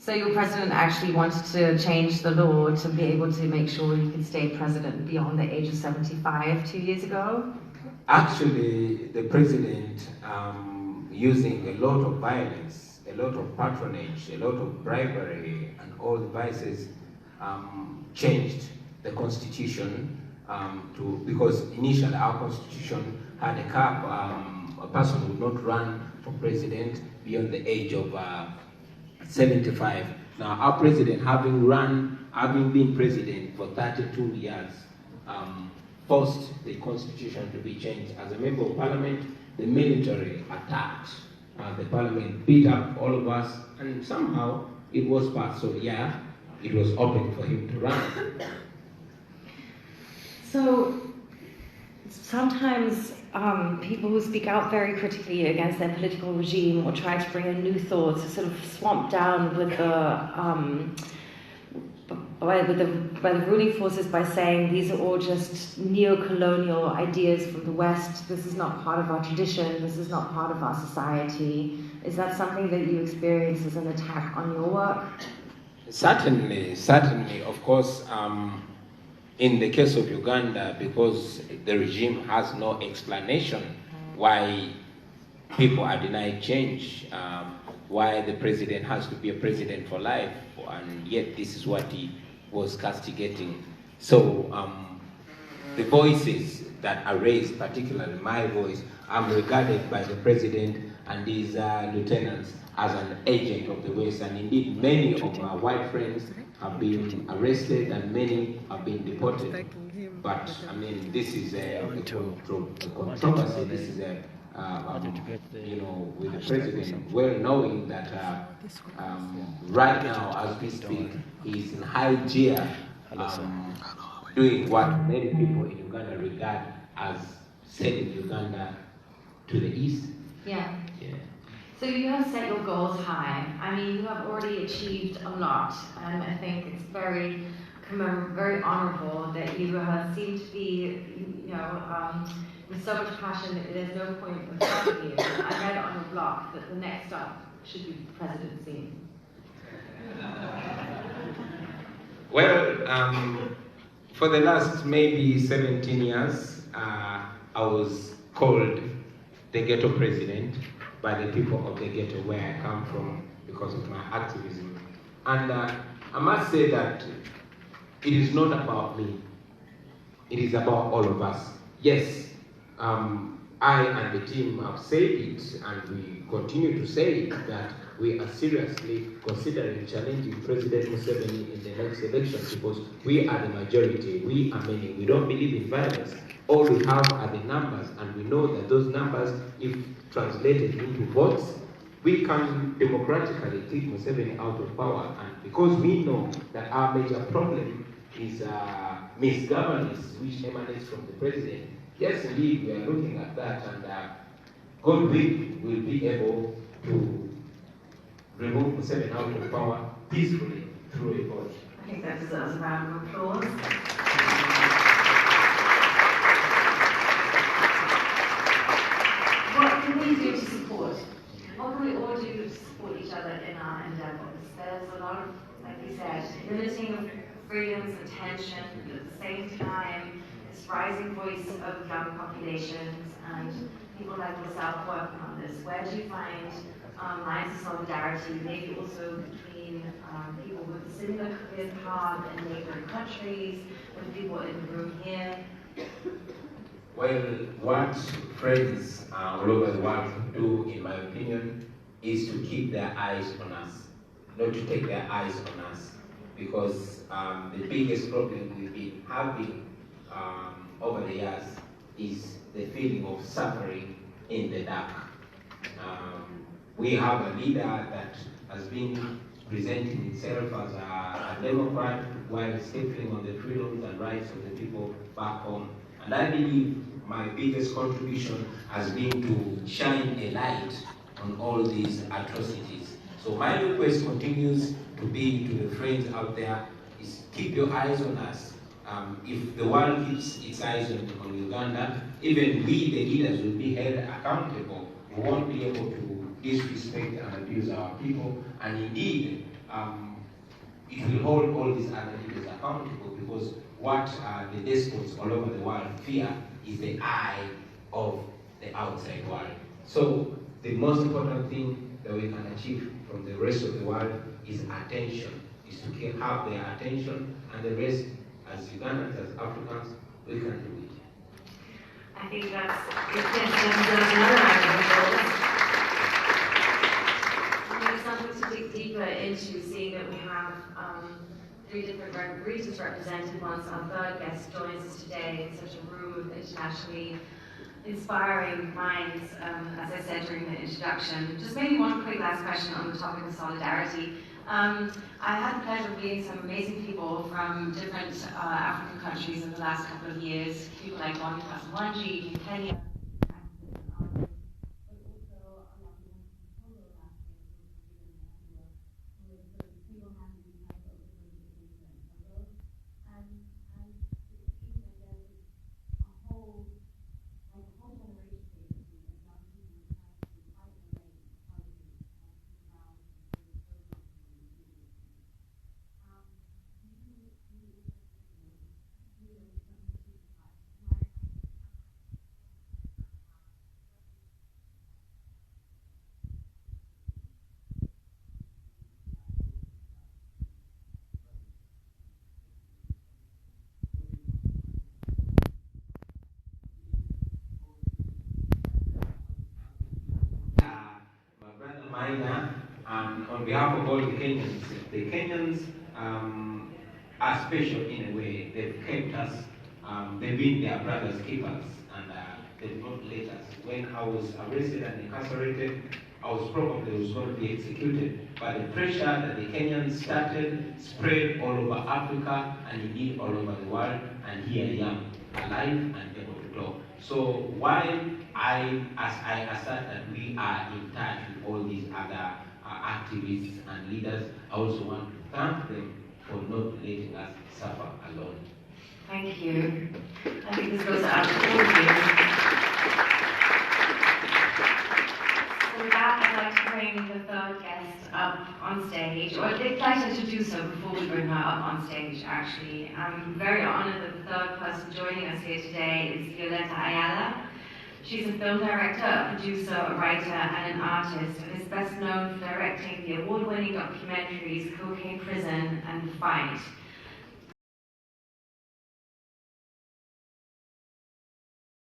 So your president actually wanted to change the law to be able to make sure you could stay president beyond the age of 75 2 years ago? Actually, the president, using a lot of violence, a lot of patronage, a lot of bribery, and all the vices, changed the constitution because initially our constitution had a cap. A person would not run for president beyond the age of 75. Now, our president, having been president for 32 years, forced the constitution to be changed. As a member of parliament, the military attacked the parliament, beat up all of us, and somehow it was passed. So yeah, it was open for him to run. So sometimes people who speak out very critically against their political regime or try to bring in new thoughts are sort of swamped down with by the ruling forces by saying these are all just neo-colonial ideas from the West. This is not part of our tradition. This is not part of our society. Is that something that you experience as an attack on your work? Certainly. Of course, in the case of Uganda, because the regime has no explanation why people are denied change, why the president has to be a president for life, and yet this is what he was castigating. So the voices that are raised, particularly my voice, I'm regarded by the president and his lieutenants as an agent of the West, and indeed many of our white friends have been arrested and many have been deported. But I mean, this is a controversy. This is a with the president, well knowing that right now, as we speak, he's in high gear, doing what many people in Uganda regard as sending Uganda to the east. Yeah. So you have set your goals high. I mean, you have already achieved a lot, and I think it's very honourable that you seem to be, with so much passion. There's no point in stopping you. I read on your blog that the next stop should be the presidency. Well, for the last maybe 17 years, I was called the ghetto president by the people of the ghetto where I come from because of my activism. And I must say that it is not about me. It is about all of us. Yes, I and the team have said it, and we continue to say it, that we are seriously considering challenging President Museveni in the next election because we are the majority, we are many. We don't believe in violence. All we have are the numbers, and we know that those numbers, if translated into votes, we can democratically kick Museveni out of power. And because we know that our major problem is misgovernance, which emanates from the president, yes, indeed, we are looking at that, and God willing, we'll be able to remove Museveni out of power peacefully through a vote. I think that deserves a round of applause. What can we do to support? What can we all do to support each other in our endeavors? There's a lot of, like you said, limiting of freedoms and tension, but at the same time, this rising voice of young populations and people like yourself working on this. Where do you find lines of solidarity, maybe also between people with a similar career path in neighboring countries, with people in the room here? Well, what friends all over the world do, in my opinion, is to keep their eyes on us, not to take their eyes on us, because the biggest problem we've been having over the years is the feeling of suffering in the dark. We have a leader that has been presenting itself as a Democrat while stifling on the freedoms and rights of the people back home. And I believe my biggest contribution has been to shine a light on all these atrocities. So my request continues to be to the friends out there is keep your eyes on us. If the world keeps its eyes on Uganda, even we, the leaders, will be held accountable. We won't be able to disrespect and abuse our people. And indeed, it will hold all these other leaders accountable, because what the despots all over the world fear is the eye of the outside world. So the most important thing that we can achieve from the rest of the world is attention, is to have their attention, and the rest, as Ugandans, as Africans, we can do it. I think that's another item of something to dig deeper into, seeing that we have 3 different regions represented once our third guest joins us today in such a room of internationally inspiring minds, as I said during the introduction. Just maybe one quick last question on the topic of solidarity. I had the pleasure of meeting some amazing people from different African countries in the last couple of years, people like Muwonge in Kenya, On behalf of all the Kenyans are special in a way. They've kept us, they've been their brothers' keepers, and they've not let us. When I was arrested and incarcerated, I was going to be executed. But the pressure that the Kenyans started spread all over Africa and indeed all over the world, and here I am, alive and able to talk. So while I assert that we are in touch with all these other activists and leaders, I also want to thank them for not letting us suffer alone. Thank you. I think this goes out to all of you. So with that, I'd like to bring the third guest up on stage, or I'd like her to do so before we bring her up on stage, actually. I'm very honored that the third person joining us here today is Violeta Ayala. She's a film director, a producer, a writer, and an artist, and is best known for directing the award-winning documentaries Cocaine Prison and Fight.